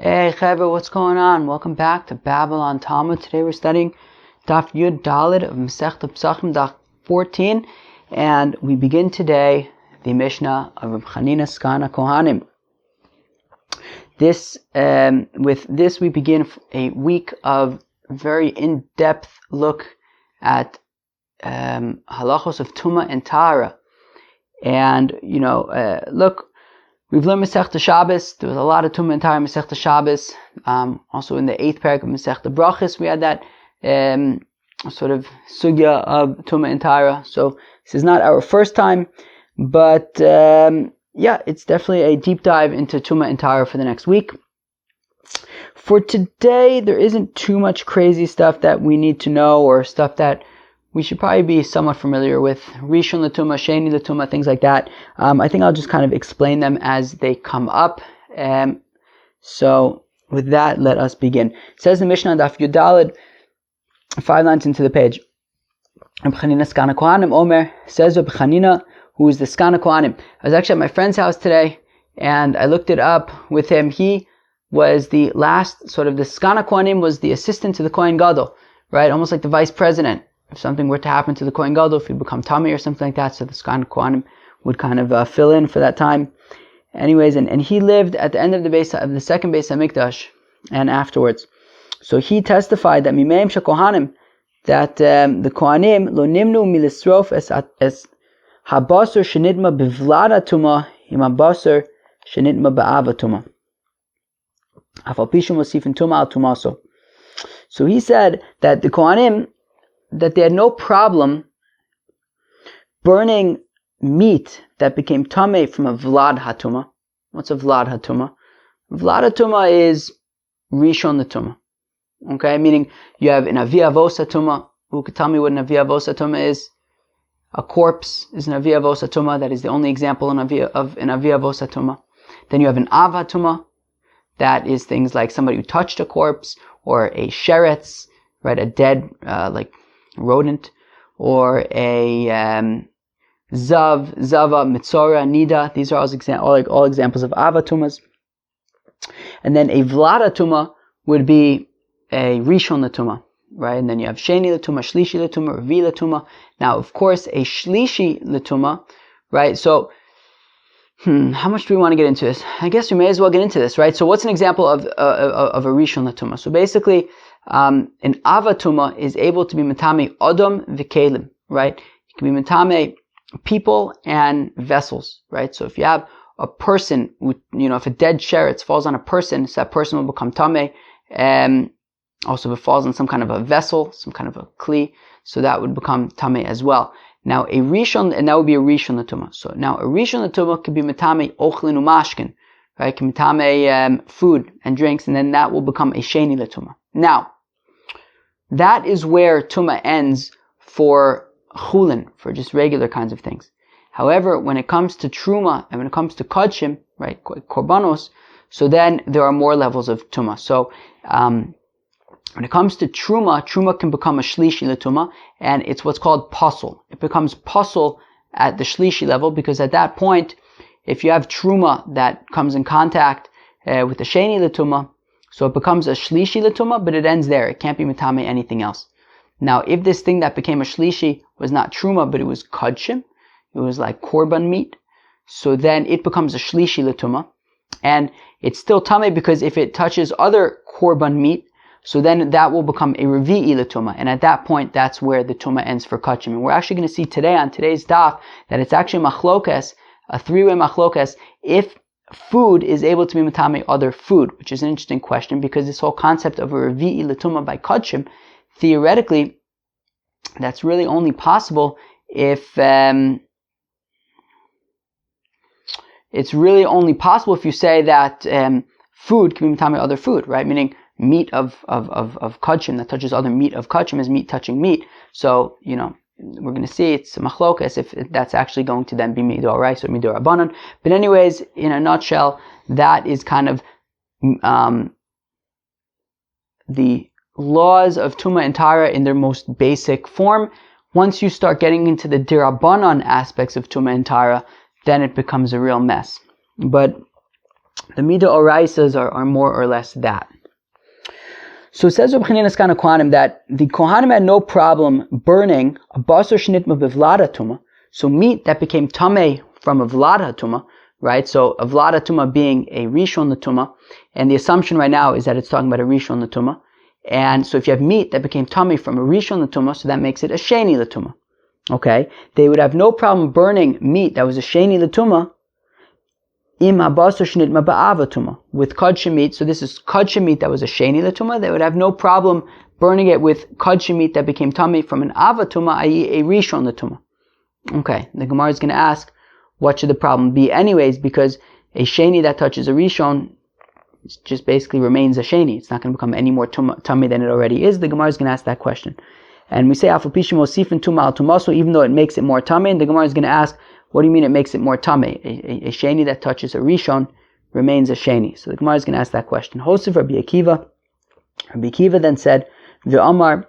Hey Chevra, what's going on? Welcome back to Babylon Talmud. Today we're studying Daf Yud Daled of Masechta Pesachim, Daf 14, and we begin today the Mishnah of Hanina, Sgan, Hakohanim. With this we begin a week of very in-depth look at halachos of Tumah and Tahara. And look. We've learned Masechta Shabbos. There was a lot of Tumah and Tahara in Masechta Shabbos. Also in the 8th parak of Masechta Brachos, we had that sort of sugya of Tumah and Tahara. So this is not our first time, but it's definitely a deep dive into Tumah and Tahara for the next week. For today, there isn't too much crazy stuff that we need to know, or stuff that we should probably be somewhat familiar with. Rishon l'tumah, Sheni l'tumah, things like that. I think I'll just kind of explain them as they come up. So with that, let us begin. It says the Mishnah, Daf Yud Daled, 5 lines into the page. Reb Hanina Sgan Hakohanim Omer, says Reb Hanina, who is the Sgan Hakohanim. I was actually at my friend's house today, and I looked it up with him. He was the last, the Sgan Hakohanim was the assistant to the Kohen Gadol, right? Almost like the vice president. If something were to happen to the Kohen Gadol, if he'd become Tamei or something like that, so the Sgan Hakohanim would kind of fill in for that time. Anyways, and he lived at the end of the second Beis HaMikdash and afterwards. So he testified that Mimeim Shakohanim, that the Kohanim lo nimnu milisrof es habasur shenidma bivlada tuma im habasur shenidma ba'ava tuma. Afal pishum osifin tuma al tumaso. So he said that the Kohanim, that they had no problem burning meat that became tamei from a vlad hatuma. What's a vlad hatuma? Vlad hatuma is rishon l'tumah. Okay, meaning you have an avi avos hatuma. Who could tell me what an avi avos hatuma is? A corpse is an avi avos hatuma. That is the only example of an avi avos hatuma. Then you have an av hatuma. That is things like somebody who touched a corpse, or a sheretz, right, a dead rodent, or a zav, zava, mitzora, nida. These are all examples of avatumas. And then a vladatuma would be a rishon latuma, right? And then you have sheni latuma, shlishi latuma, revi latuma. Now, of course, a shlishi latuma, right? So, how much do we want to get into this? I guess we may as well get into this, right? So, what's an example of a rishon latuma? So, basically, an avatuma is able to be matame odom v'kelim, right? It can be matame people and vessels, right? So if you have a person, if a dead sheretz falls on a person, so that person will become tamei. Also, if it falls on some kind of a vessel, some kind of a kli, so that would become tamei as well. Now a rishon, and that would be a rishon latuma. So now a rishon latuma could be matame ochlin umashkin, right? Can matame food and drinks, and then that will become a sheni latuma. Now, that is where Tumah ends for chulin, for just regular kinds of things. However, when it comes to Truma, and when it comes to Kodshim, right, Korbanos, so then there are more levels of Tumah. So, when it comes to Truma can become a Shlishi Latuma, and it's what's called Pasul. It becomes Pasul at the Shlishi level, because at that point, if you have Truma that comes in contact with the Sheni Latuma, so it becomes a shlishi l'tumah, but it ends there. It can't be matame anything else. Now, if this thing that became a shlishi was not truma, but it was kodshim, it was like korban meat, so then it becomes a shlishi l'tumah, and it's still tamei, because if it touches other korban meat, so then that will become a revi'i l'tumah, and at that point, that's where the tumah ends for kodshim. And we're actually going to see today on today's daf that it's actually machlokas, a three-way machlokas, if food is able to be matame other food, which is an interesting question, because this whole concept of a revi'i l'tumah by kodshim, theoretically, that's really only possible if it's really only possible if you say that food can be matame other food, right? Meaning meat of kodshim that touches other meat of kodshim is meat touching meat. So we're going to see it's machlokas if that's actually going to then be midoraisa or midorabanan. But anyways, in a nutshell, that is kind of the laws of Tumah and Tahara in their most basic form. Once you start getting into the dirabanan aspects of Tumah and Tahara, then it becomes a real mess. But The Mida Oraisas are more or less that. So it says Reb Hanina Sgan Hakohanim that the Kohanim had no problem burning a basar shenitma bevlad hatuma, so meat that became tamei from a vlad hatuma, right? So a vlad hatuma being a rishon l'tuma, and the assumption right now is that it's talking about a rishon l'tuma. And so if you have meat that became tamei from a rishon l'tuma, so that makes it a sheni l'tuma. Okay? They would have no problem burning meat that was a sheni l'tuma im habasar shenitma ba'avatuma, with kadsha meat. So this is kadsha meat that was a sheni l'tuma. They would have no problem burning it with kadsha meat that became tamei from an avatuma, i.e. a rishon l'tuma. Okay, the Gemara is going to ask, what should the problem be anyways? Because a sheni that touches a rishon just basically remains a sheni. It's not going to become any more tamei than it already is. The Gemara is going to ask that question. And we say, afapishim osifin tuma al tumaso, even though it makes it more tamei. And the Gemara is going to ask, what do you mean it makes it more tamei? A sheni that touches a rishon remains a sheni. So the Gemara is going to ask that question. Hosef Rabbi Akiva. Rabbi Akiva then said, V'amar,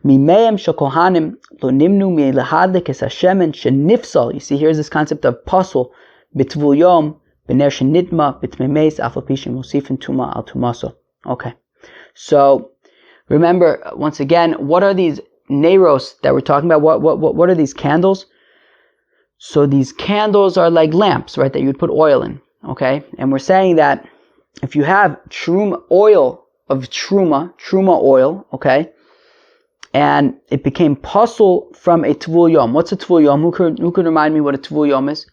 Mimeim shakohanim lo nimnu mi'lehadlik es hashemen shenifsal. You see, here's this concept of pasul bitvul yom b'ner shenitma b'tmemeis afalpishim mosifin tuma al tumaso. Okay, so remember once again, what are these neiros that we're talking about? What are these candles? So these candles are like lamps, right? That you would put oil in. Okay, and we're saying that if you have truma oil of truma oil, okay, and it became pasul from a tvul yom. What's a tvul yom? Who could remind me what a tvul yom is?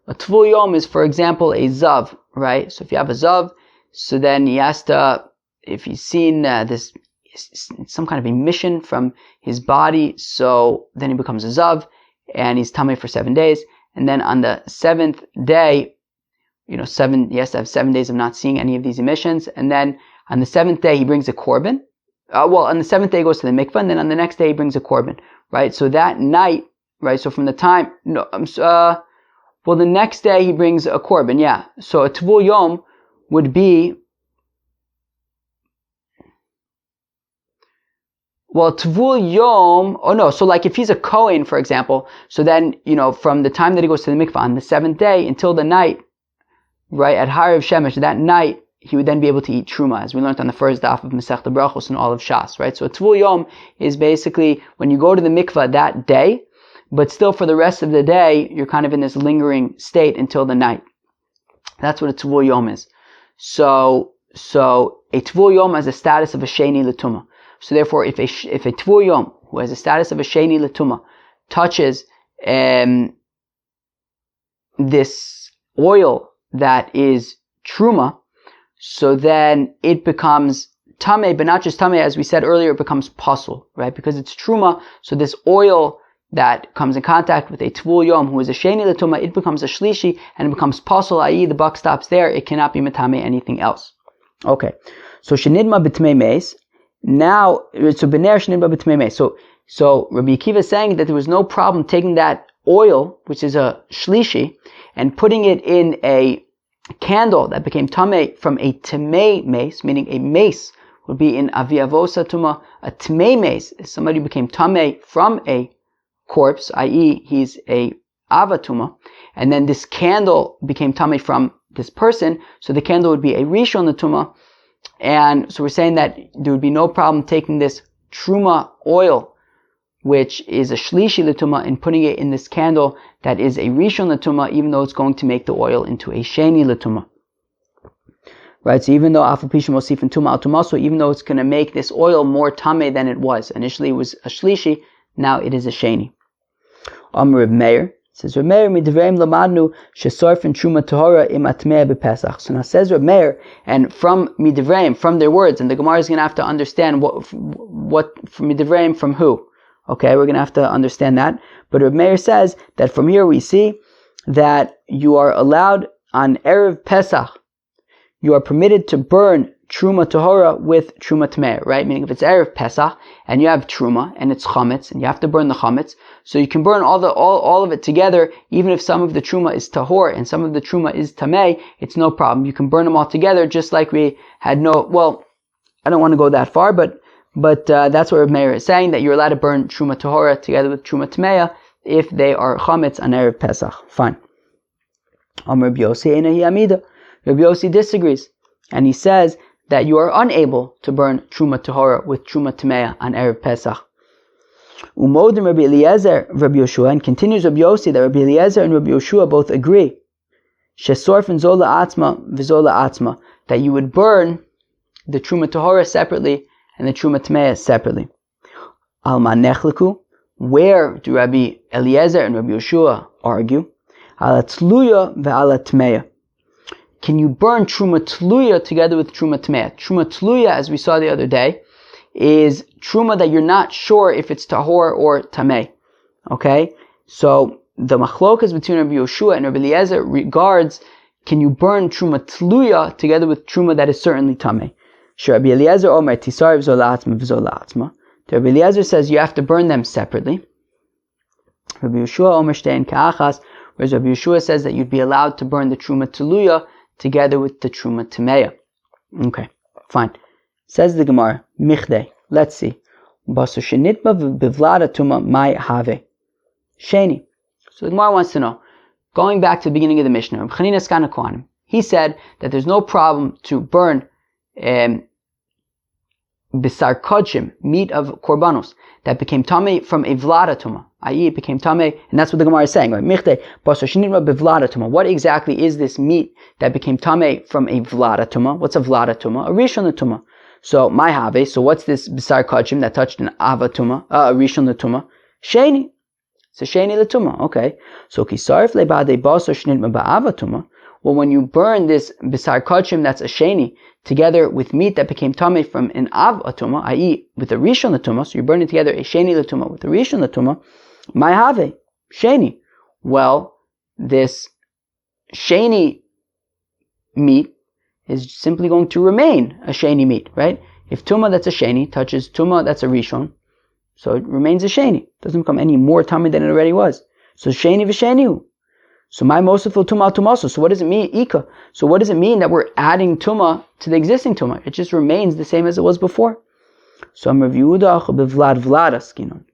A tvul yom is, for example, a zav, right? So if you have a zav, so then he has to, if he's seen this, some kind of emission from his body, so then he becomes a zav, and he's tamei for 7 days, and then on the 7th day, he has to have 7 days of not seeing any of these emissions, and then on the 7th day he brings a korban. On the 7th day he goes to the mikvah, and then on the next day he brings a korban, right? So that night, right? So from the time, the next day he brings a korban, yeah. So a tvul yom would be, tvul yom, so like if he's a Kohen, for example, so then, from the time that he goes to the mikvah on the 7th day until the night, right, at Harav Shemesh, that night, he would then be able to eat truma, as we learned on the first daf of Masechta Brachos and all of Shas, right? So a tvul yom is basically when you go to the mikvah that day, but still for the rest of the day, you're kind of in this lingering state until the night. That's what a tvul yom is. So a tvul yom has a status of a sheni l'tuma. So therefore, if a tvul yom, who has a status of a sheni l'tuma, touches this oil that is truma, so then it becomes tamei, but not just tamei, as we said earlier, it becomes pasul, right? Because it's truma, so this oil that comes in contact with a tvul yom, who is a sheni l'tuma, it becomes a shlishi, and it becomes pasul, i.e. the buck stops there, it cannot be metamei anything else. Okay, so shenidma b'tmei meis, now, so b'ner shenidma b'tmei meis, so Rabbi Akiva is saying that there was no problem taking that oil, which is a shlishi, and putting it in a candle that became tamei from a tamei mace, meaning a mace would be in aviavosa tuma. A tamei mace is somebody who became tamei from a corpse, i.e. he's a avatuma, and then this candle became tamei from this person, so the candle would be a rishon l'tuma, and so we're saying that there would be no problem taking this truma oil, which is a shlishi l'tuma, and putting it in this candle that is a rishon l'tuma, even though it's going to make the oil into a sheni l'tuma. Right, so even though afapishim osifin tuma al tumaso, even though it's going to make this oil more tamei than it was. Initially it was a shlishi, now it is a sheni. Reb Meir says, Reb Meir midivreim lamadnu shesorfin truma tahora im atmei b'Pesach. So now says Reb Meir, and from midivreim, from their words, and the Gemara is going to have to understand what from midivreim, from who. Okay, we're going to have to understand that. But Reb Meir says that from here we see that you are allowed on Erev Pesach, you are permitted to burn Truma Tahora with Truma Tmeir, right? Meaning if it's Erev Pesach and you have Truma and it's Chametz and you have to burn the Chametz, so you can burn all of it together, even if some of the Truma is Tahor and some of the Truma is Tamei, it's no problem. You can burn them all together, just like we had I don't want to go that far, but that's what Reb Meir is saying, that you're allowed to burn Truma Tahora together with Truma Tmeya if they are Chametz on Erev Pesach. Fine. Amr B'Yosei Eina Hi Amida. Rabbi Yossi disagrees, and he says that you are unable to burn Truma Tahora with Truma Tameya on Erev Pesach. Umodim Rabbi Eliezer, Rabbi Yoshua, and continues Rabbi Yossi that Rabbi Eliezer and Rabbi Yoshua both agree Shesorfen Zola Atzma V'Zola Atzma, that you would burn the Truma Tahora separately and the Truma Tameya separately. Alma Nechleku, where do Rabbi Eliezer and Rabbi Yoshua argue? Ala Tluya Ve'ala Tameya. Can you burn Truma Tluya together with Truma Tameya? Truma Tluya, as we saw the other day, is Truma that you're not sure if it's Tahor or Tameh. Okay? So, the machlokas between Rabbi Yoshua and Rabbi Eliezer regards, can you burn Truma Tluya together with Truma that is certainly Tameh? Rabbi Eliezer Omer Tisar V'Zola Atzma V'Zola Atzma. Rabbi Eliezer says you have to burn them separately. Rabbi Yoshua Omer Shtein Ka'achas, whereas Rabbi Yoshua says that you'd be allowed to burn the Truma Tluya together with the Truma Tameya. Okay, fine. Says the Gemara, Michdei, let's see. Baso shenitma bivlada tuma mai have. Sheni. So the Gemara wants to know, going back to the beginning of the Mishnah, Hanina Sgan Hakohanim, he said that there's no problem to burn Bisar Kodshim, meat of Korbanos, that became Tameh from a Vlada Tuma, i.e. it became Tameh, and that's what the Gemara is saying, right? Michte, Baso Shinitma Bivlada Tuma. What exactly is this meat that became Tameh from a Vlada Tuma? What's a Vlada Tuma? A Rishon Tuma. So, my Have, so what's this Bisar Kodshim that touched an Ava Tuma, a Rishon Tuma? Sheni. It's a Sheni Latuma, okay. So, Kisarif Lebade Baso Shinitma Ba'ava Tuma. Well, when you burn this Bisar Kodshim that's a Sheni, together with meat that became Tameh from an Av Atuma, i.e. with a Rishon Latuma, so you're burning together a Sheni Latuma with a Rishon Latuma, my Have, Sheni. Well, this Sheni meat is simply going to remain a Sheni meat, right? If Tuma that's a Sheni touches Tuma that's a Rishon, so it remains a Sheni. It doesn't become any more Tameh than it already was. So Sheni v'Shenihu. So my mosiful Tuma Tumaso. So what does it mean? Ika. So what does it mean that we're adding Tuma to the existing Tuma? It just remains the same as it was before. So Rav Yehuda bevlad vlada skinon.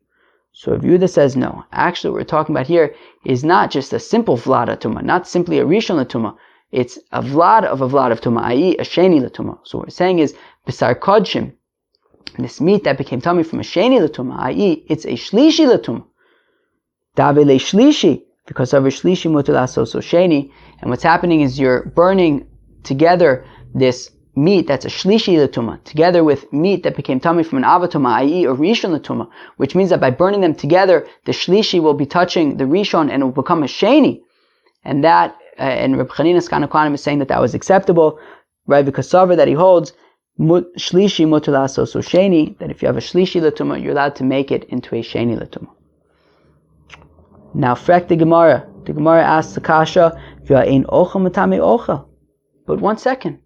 So Rav Yehuda says no. Actually, what we're talking about here is not just a simple vlada Tuma, not simply a Rishon Tuma. It's a vlad of Tuma, i.e. a Sheni Latuma. So what we're saying is Bisar Kodshim, this meat that became Tameh from a Sheni Latuma, i.e. it's a Shlishi Latuma. Davele Shlishi. Because of a shlishi mutilaso so sheni, and what's happening is you're burning together this meat that's a shlishi latuma, together with meat that became tameh from an avatuma, i.e. a rishon latuma, which means that by burning them together, the shlishi will be touching the rishon and it will become a sheni, and that, and Reb Hanina Sgan Hakohanim is saying that that was acceptable, right? Because Savar that he holds shlishi mutilaso so sheni, that if you have a shlishi latuma, you're allowed to make it into a sheni latuma. Now, frek the Gemara. The Gemara asks the Kasha, "V'ain ochel matame ochel." But 1 second,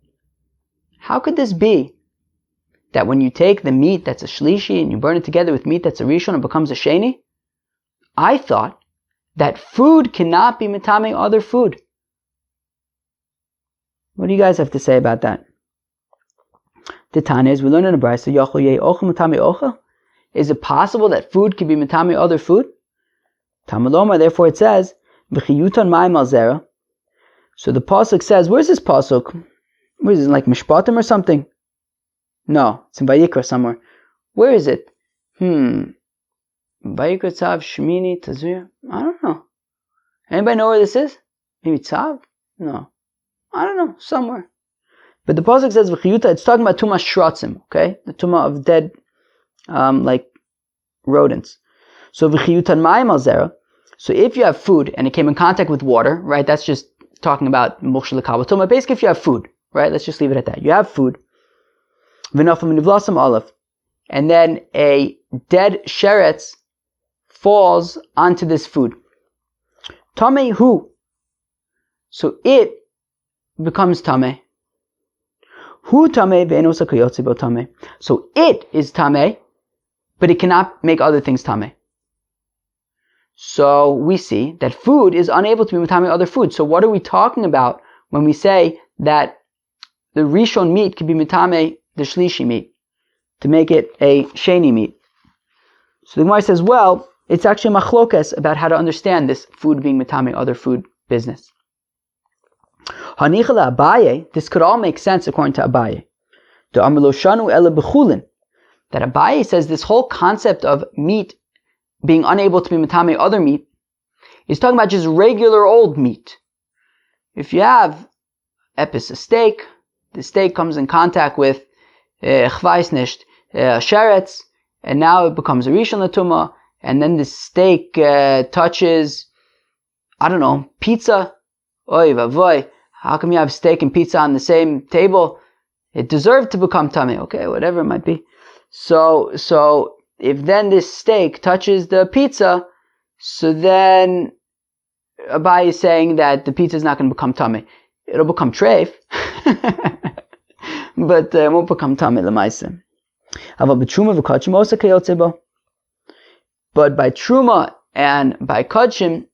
how could this be that when you take the meat that's a shlishi and you burn it together with meat that's a rishon, it becomes a sheni? I thought that food cannot be matame other food. What do you guys have to say about that? The Tanya is we learn in the Brisa, "Yochel yei ochel matame ochel." Is it possible that food can be matame other food? Tamaloma, therefore it says, V'chiyutan ma'im al zera. So the pasuk says, where's this pasuk? Where is it, like Mishpatim or something? No, it's in Vayikra somewhere. Where is it? Vayikra Tzav Shmini Tazir? I don't know. Anybody know where this is? Maybe Tzav? No. I don't know, somewhere. But the pasuk says, V'chiyuta, it's talking about Tumah Shratzim, okay? The Tumah of dead, like rodents. So v'chiyutan ma'im al zera. So if you have food and it came in contact with water, right? That's just talking about moksha l'kavatuma. Basically, if you have food, right? Let's just leave it at that. You have food. V'nafam nivlasam olav, and then a dead sheretz falls onto this food. Tameh hu. So it becomes tameh. Hu tameh ve'eno sakayotzi bo tameh. So it is tameh, but it cannot make other things tameh. So we see that food is unable to be matame other food. So what are we talking about when we say that the rishon meat can be matame the shlishi meat to make it a sheni meat? So the Gemara says, well, it's actually machlokes about how to understand this food being matame other food business. Hanicha Abaye, this could all make sense according to Abaye. The Amar Lo Shanu Ela B'chulin, that Abaye says this whole concept of meat being unable to be metame other meat is talking about just regular old meat. If you have a steak, the steak comes in contact with sheretz, and now it becomes a rishon l'tumah, and then the steak touches, I don't know, pizza. Oy vavoy, how come you have steak and pizza on the same table? It deserved to become tummy. Okay, whatever it might be. So if then this steak touches the pizza, so then Abai is saying that the pizza is not going to become tummy. It'll become treif, but it won't become tummy l'maisa. But by truma and by kodshim,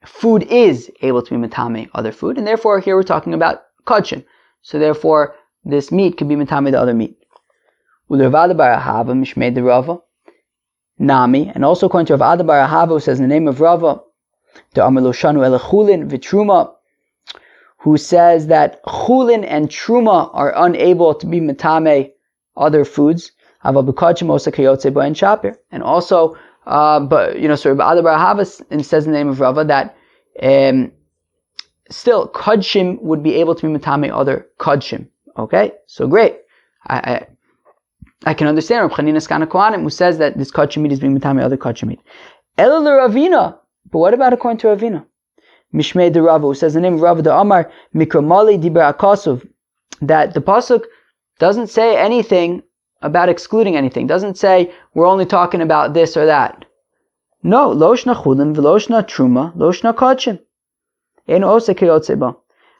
food is able to be metame other food, and therefore here we're talking about kodshim. So therefore, this meat could be metame the other meat. Nami, and also according to Rav Ada bar Ahava, who says in the name of Rava, the Amar Lo Shanu Ela Chulin v'Truma, who says that Chulin and Truma are unable to be metame other foods. And also, but so Rav Ada bar Ahava says in the name of Rava that still kodshim would be able to be metame other kodshim. Okay, so great. I can understand Rav Hanina Sgan Hakohanim, who says that this kodshim meat is being metame other kodshim meat. Ela Ravina, but what about according to Ravina? Mishmei de Rava, who says the name of Rava the Amar Mikramali Diber Akasuv, that the pasuk doesn't say anything about excluding anything. Doesn't say we're only talking about this or that. No, loshna chulin v'loshna truma, loshna kodshim. Ein osek yotzeba.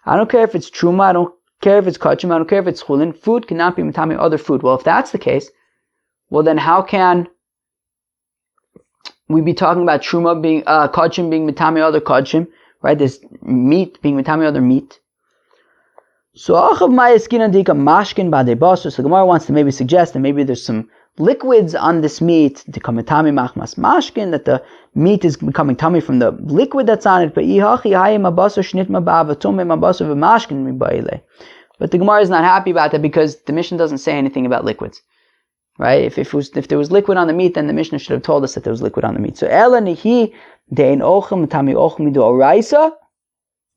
I don't care if it's truma, I don't care if it's kodshim, I don't care if it's chulin. Food cannot be metame other food. Well, if that's the case, well then how can we be talking about truma being kodshim being metame other kodshim, right? This meat being metame other meat. So the Gemara wants to maybe suggest that maybe there's some liquids on this meat to come metame machmas mashkin, that the meat is becoming tummy from the liquid that's on it. But the Gemara is not happy about that because the Mishnah doesn't say anything about liquids, right? If there was liquid on the meat, then the Mishnah should have told us that there was liquid on the meat. So ela nihi dein ochem metame ochem midu oraisa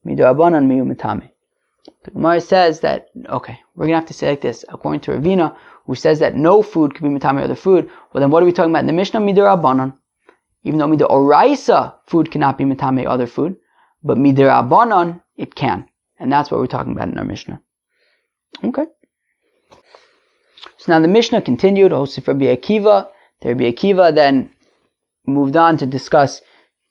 midu abanan miu metame. The Gemara says that, okay, we're going to have to say like this, according to Ravina, who says that no food can be metame other food. Well, then what are we talking about in the Mishnah? Midur Abanan. Even though Midur Oraisa, food cannot be metame other food, but Midur Abanan, it can. And that's what we're talking about in our Mishnah. Okay. So now the Mishnah continued, Hosif Rabbi Akiva. The Rabbi Akiva then moved on to discuss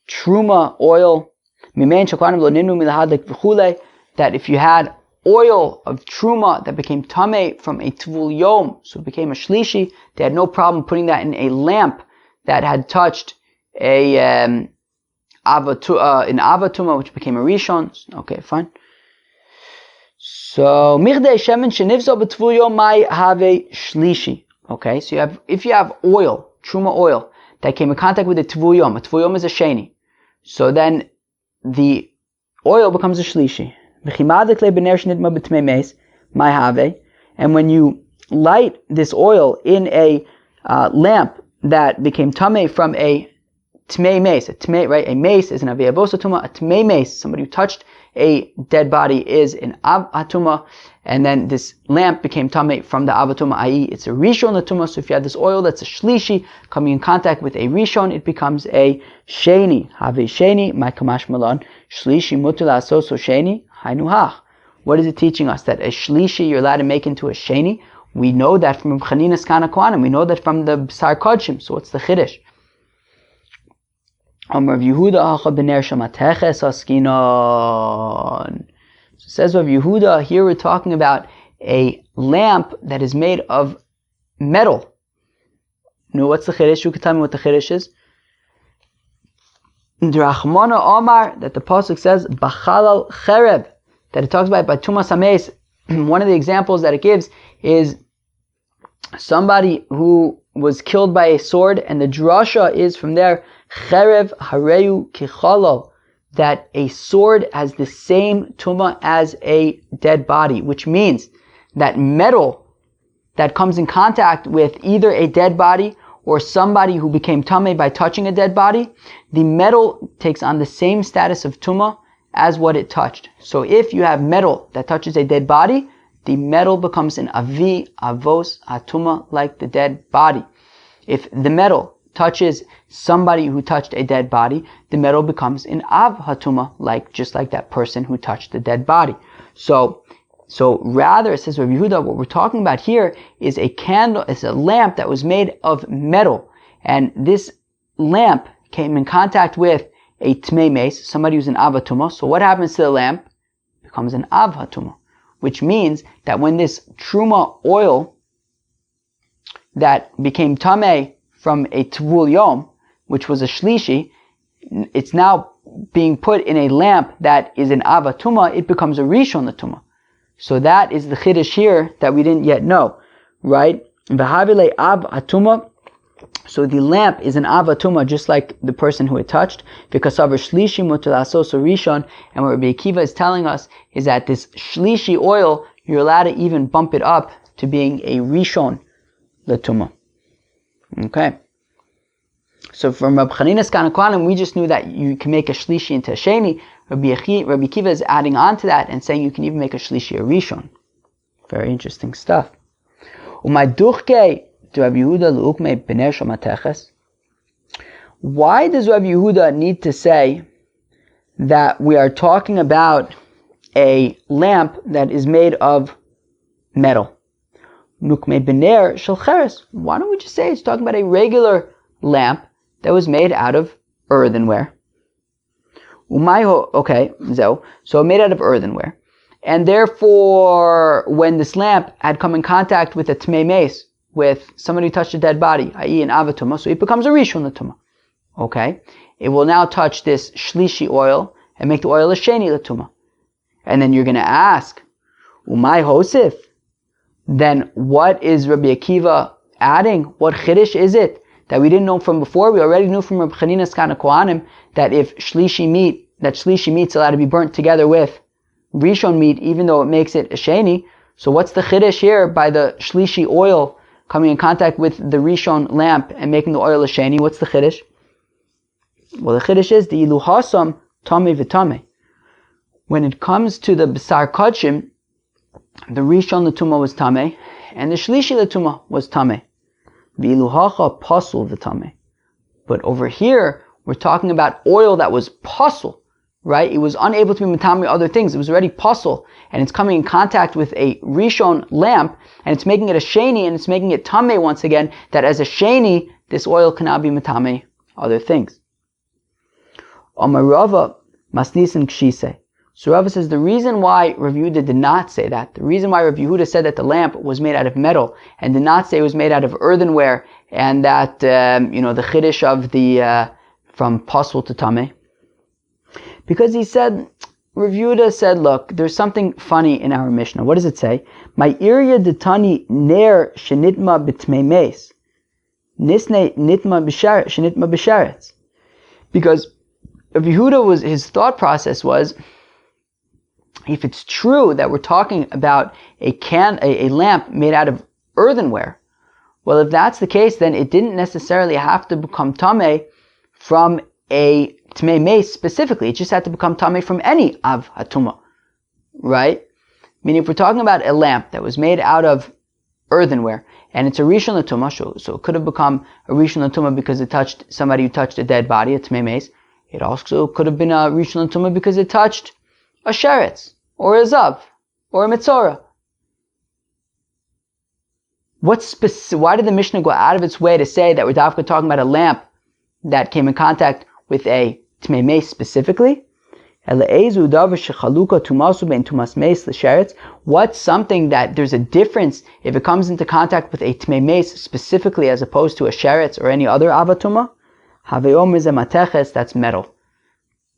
Truma, oil, Mimein Shakwanim Lo Ninu Milahadlik V'chulei, that if you had oil of truma that became tameh from a tvul yom, so it became a shlishi, they had no problem putting that in a lamp that had touched an avatuma, which became a rishon. Okay, fine. So mirdei shemen shenivzo b'tvul yom mai have shlishi. Okay, so if you have oil, truma oil, that came in contact with a tvul yom is a sheni. So then the oil becomes a shlishi. And when you light this oil in a lamp that became tameh from a tmei mace, right? A mace is an aviyah tuma. A tmei mace, somebody who touched a dead body, is an avatuma, and then this lamp became tameh from the avatuma, i.e., it's a rishon latuma. So if you have this oil that's a shlishi coming in contact with a rishon, it becomes a sheni. Have sheni, my kamash malon, shlishi mutul asoso sheni. What is it teaching us? That a shlishi you're allowed to make into a sheni? We know that from Hanina Sgan Hakohanim. We know that from the B'sar Kodshim. So what's the chiddush? Rav Yehuda hacha b'ner shamateches askinon. So says Rav Yehuda, here we're talking about a lamp that is made of metal. No, what's the chiddush? Who can tell me what the chiddush is? Drachmana Omar, that the pasuk says b'chalal chereb, that it talks about by tumas hameis. One of the examples that it gives is somebody who was killed by a sword, and the drasha is from there, cherev hareyu kichalal that a sword has the same tumah as a dead body, which means that metal that comes in contact with either a dead body or somebody who became tameh by touching a dead body, the metal takes on the same status of tumah as what it touched. So if you have metal that touches a dead body, the metal becomes an avi, avos, atuma, like the dead body. If the metal touches somebody who touched a dead body, the metal becomes an av hatuma, just like that person who touched the dead body. So rather, it says Rabbi Yehuda, what we're talking about here is a candle, it's a lamp that was made of metal, and this lamp came in contact with a tmei mace, somebody who's an av hatuma. So what happens to the lamp? It becomes an av hatuma, which means that when this truma oil that became tameh from a tvul yom, which was a shlishi, it's now being put in a lamp that is an av hatuma, it becomes a rishon l'tumah. So that is the chiddush here that we didn't yet know, right? V'havile av hatuma. So the lamp is an av hatuma, just like the person who it touched, because of shlishi mutar lasos rishon. And what Rabbi Akiva is telling us is that this shlishi oil, you're allowed to even bump it up to being a rishon l'tumah. Okay. So from Rabbi Hanina Sgan Hakohanim, we just knew that you can make a shlishi into a sheni. Rabbi Akiva is adding on to that and saying you can even make a shlishi a rishon. Very interesting stuff. Why does Rabbi Yehuda need to say that we are talking about a lamp that is made of metal? Why don't we just say it's talking about a regular lamp that was made out of earthenware? Okay, so made out of earthenware. And therefore, when this lamp had come in contact with a tmei mace, with somebody who touched a dead body, i.e. an avatuma, so it becomes a rishon l'tumah. Okay? It will now touch this shlishi oil and make the oil a sheni l'tumah. And then you're going to ask, umay hosif? Then what is Rabbi Akiva adding? What chiddush is it that we didn't know from before? We already knew from Rabbi Hanina Sgan Hakohanim that if shlishi meat's allowed to be burnt together with rishon meat, even though it makes it a sheni. So what's the chiddush here by the shlishi oil coming in contact with the rishon lamp and making the oil a sheni? What's the chiddush? Well, the chiddush is the ilu hasam tameh v'tameh. When it comes to the b'sar kodshim, the rishon l'tumah was tameh, and the shlishi l'tumah was tameh. V'ilu hacha pasul v'tameh. But over here, we're talking about oil that was pasul, right? It was unable to be metameh other things. It was already pasul, and it's coming in contact with a rishon lamp, and it's making it a sheni, and it's making it tameh once again, that as a sheni, this oil cannot be metameh other things. Amar Rava masnisin kshise. So Rava says the reason why Rav Yehuda did not say that, the reason why Rav Yehuda said that the lamp was made out of metal and did not say it was made out of earthenware, and that the chiddush of the from pasul to tameh, because he said, Rav Yehuda said, look, there's something funny in our Mishnah. What does it say? My irya detani ner shenitma b'tmei meis nisne nitma shenitma b'sharetz. Because Rav Yehuda his thought process was, if it's true that we're talking about a lamp made out of earthenware, well, if that's the case, then it didn't necessarily have to become tameh from a tmei mace specifically. It just had to become tameh from any av hatuma, right? Meaning, if we're talking about a lamp that was made out of earthenware and it's a rishon l'tumah, so it could have become a rishon l'tumah because it touched somebody who touched a dead body, a tmei mace. It also could have been a rishon l'tumah because it touched a sheretz, or a zav, or a mitzorah. Why did the Mishnah go out of its way to say that we're talking about a lamp that came in contact with a tmei mace specifically? What's something that there's a difference if it comes into contact with a tmei mace specifically as opposed to a sheretz or any other avatuma? That's metal.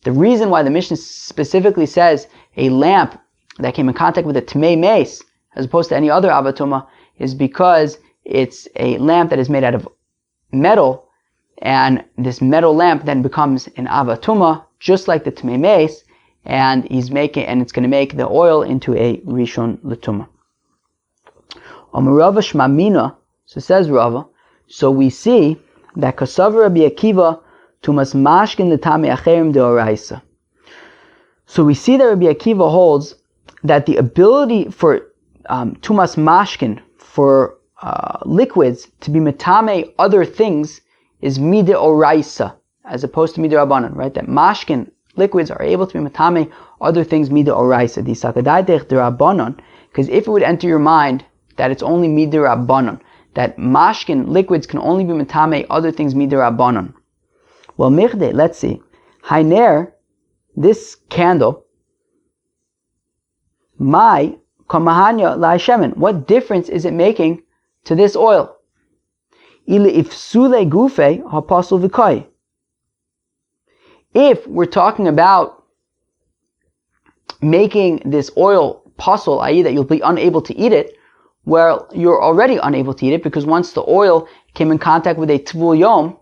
The reason why the Mishnah specifically says a lamp that came in contact with a tmei mace as opposed to any other avatuma is because it's a lamp that is made out of metal, and this metal lamp then becomes an avatuma just like the Tmei Meis, and it's going to make the oil into a Rishon L'Tumah. Rava Shmamina, so says Rava, so we see that Kasav Rabbi Akiva Tumas Mashkin the Tami Acherim Deoraisa. So we see that Rabbi Akiva holds that the ability for Tumas Mashkin, for liquids, to be Metame other things is Mide Oraisa, as opposed to Mide Rabbanan, right? That Mashkin, liquids, are able to be Metame other things Mide Oraisa. Di Sakadaitech de Rabbanan, because if it would enter your mind that it's only Mide Rabbanan, that Mashkin, liquids, can only be Metame other things Mide Rabbanan. Well, Michde, let's see. Hainer, this candle, my kamahanya la shemen. What difference is it making to this oil? Ile ifsule gufe hapasul v'kai. If we're talking about making this oil pasul, i.e. that you'll be unable to eat it, well, you're already unable to eat it, because once the oil came in contact with a tvul yom,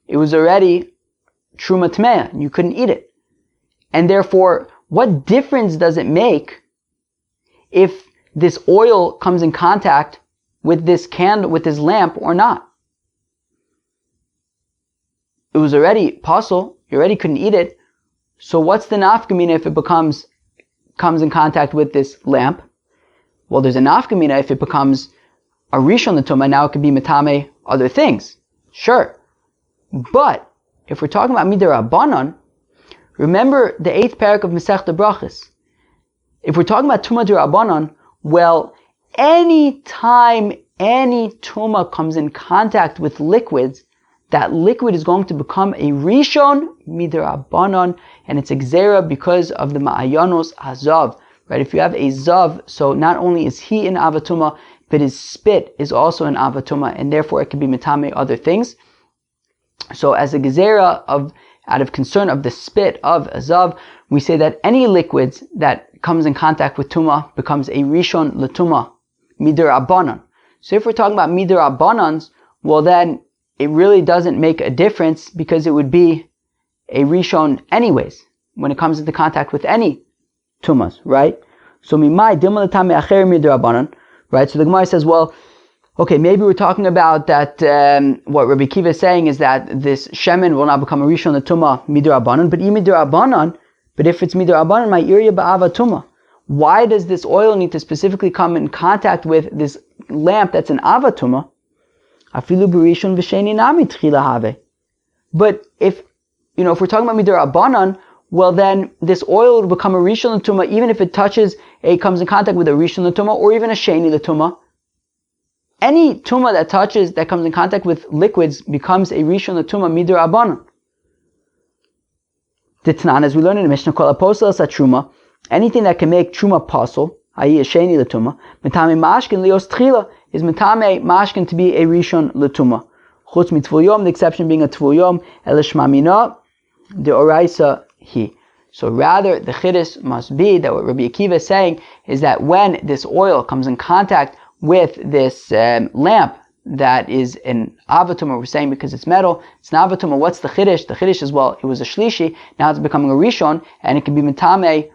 it was already truma tmeah, and you couldn't eat it. And therefore, what difference does it make if this oil comes in contact with this candle, with this lamp, or not? It was already pasul, you already couldn't eat it, so what's the nafkamina if it comes in contact with this lamp? Well, there's a nafkamina if it becomes a rishon l'tumah, now it could be metame other things. Sure. But if we're talking about midar rabbanan, remember the 8th parak of Masechta Brachos. If we're talking about tumah d'Rabbanan, well, any time any tumah comes in contact with liquids, that liquid is going to become a rishon midar rabbanan, and it's a gzera because of the ma'ayanos hazav. Right? If you have a zav, so not only is he in avatuma, but his spit is also in avatuma, and therefore it can be metame other things. So as a gezerah out of concern of the spit of a zav, we say that any liquids that comes in contact with tuma becomes a rishon l'tuma, midar rabbanan. So if we're talking about midar rabbanans, well then it really doesn't make a difference, because it would be a rishon anyways when it comes into contact with any tumas, right? So mimai dilma l'tame acher midar rabbanan, right? So the Gemara says, well, okay, maybe we're talking about that, what Rabbi Akiva is saying is that this shemen will not become a rishon l'tuma midar rabbanan, but midar rabbanan, but if it's midar rabbanan, my irya ba'ava tuma. Why does this oil need to specifically come in contact with this lamp that's an avatuma? Afilu b'rishon v'sheni nami tchila have. But if we're talking about midar rabbanan, well then this oil will become a rishon l'tuma even if it comes in contact with a rishon l'tuma or even a sheni l'tuma. Any tuma that comes in contact with liquids becomes a rishon l'tuma midar rabbanan. Titnan, as we learn in the Mishnah, kol aposel satruma, anything that can make truma pasul, i.e. a sheni l'tuma, metame mashkin lios tchila, is metame mashkin to be a rishon l'tuma. Chutz mitvul yom, the exception being a tvul yom, elishmamina, de oraisa he. So rather, the chiddush must be that what Rabbi Akiva is saying is that when this oil comes in contact with this lamp that is an avatuma, we're saying because it's metal, it's an avatuma. What's the chiddush? The chiddush is, well, it was a shlishi, now it's becoming a rishon, and it can be metame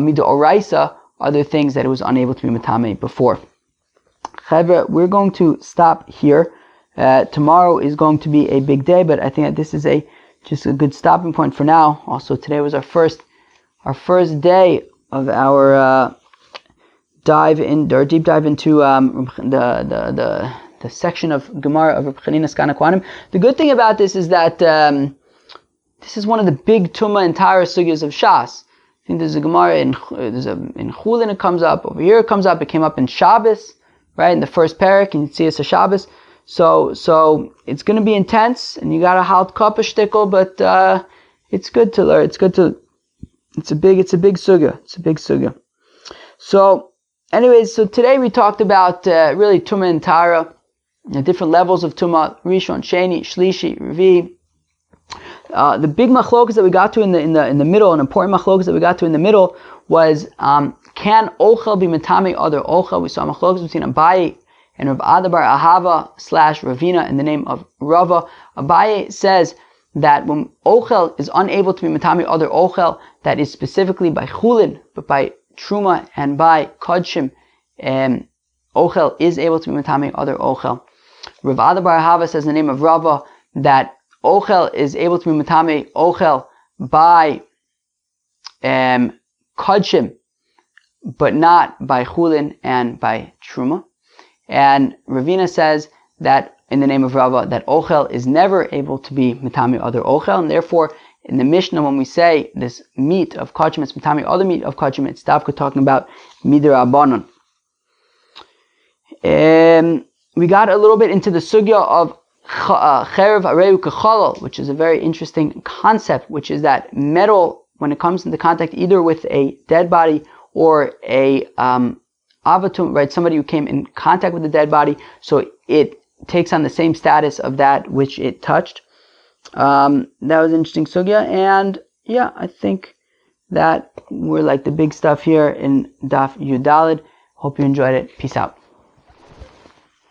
mida oraisa, other things that it was unable to be metame before. Chevra, we're going to stop here. Tomorrow is going to be a big day, but I think that this is just a good stopping point for now. Also, today was our first day of our deep dive into the section of Gemara of Hanina, Sgan, Hakohanim. The good thing about this is that this is one of the big Tumah and Tara sugyas of Shas. I think there's a Gemara in Chulin, it comes up, over here it comes up, it came up in Shabbos, right, in the first parak, and you see it's a Shabbos. So it's going to be intense, and you got to halt kappa shtickle, but it's good to learn. It's a big sugya. It's a big sugya. So, anyways, so today we talked about really Tumah and Tara, different levels of Tumah, Rishon, Sheni, Shlishi, Revi. The big machlokas that we got to in the middle, an important machlokas that we got to in the middle was can ochel be metame other ochel? We saw machlokas between Abaye and Rav Adabar Ahava / Ravina in the name of Rava. Abaye says that when ochel is unable to be matami other ochel, that is specifically by chulin, but by truma and by kodshim, ochel is able to be matami other ochel. Rav Ada bar Ahava says in the name of Rava that ochel is able to be matami ochel by kodshim, but not by chulin and by truma. And Ravina says that in the name of Rava that ochel is never able to be mitami other ochel, and therefore in the Mishnah when we say this meat of kodshim it's mitami other meat of kodshim, it's dafka talking about midrabanan. We got a little bit into the sugya of cherev areu kechalal, which is a very interesting concept, which is that metal, when it comes into contact either with a dead body or a avatum, right, somebody who came in contact with the dead body, so it takes on the same status of that which it touched. That was interesting sugya, and yeah, I think that we're like the big stuff here in Daf Yudalid. Hope you enjoyed it. Peace out.